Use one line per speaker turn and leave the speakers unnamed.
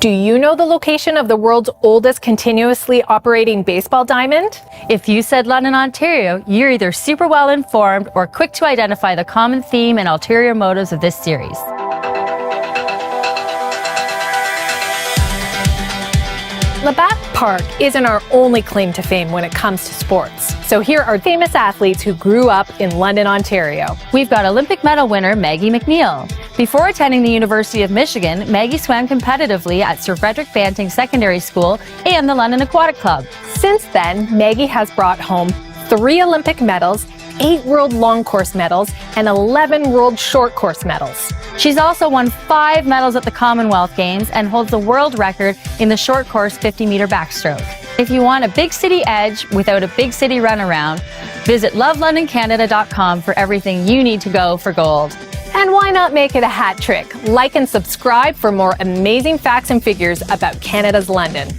Do you know the location of the world's oldest continuously operating baseball diamond?
If you said London, Ontario, you're either super well informed or quick to identify the common theme and ulterior motives of this series.
Labatt Park isn't our only claim to fame when it comes to sports. So here are famous athletes who grew up in London, Ontario.
We've got Olympic medal winner Maggie McNeil. Before attending the University of Michigan, Maggie swam competitively at Sir Frederick Banting Secondary School and the London Aquatic Club.
Since then, Maggie has brought home 3 Olympic medals, 8 world long course medals, and 11 world short course medals.
She's also won 5 medals at the Commonwealth Games and holds the world record in the short course 50-meter backstroke. If you want a big city edge without a big city runaround, visit lovelondoncanada.com for everything you need to go for gold.
And why not make it a hat trick? Like and subscribe for more amazing facts and figures about Canada's London.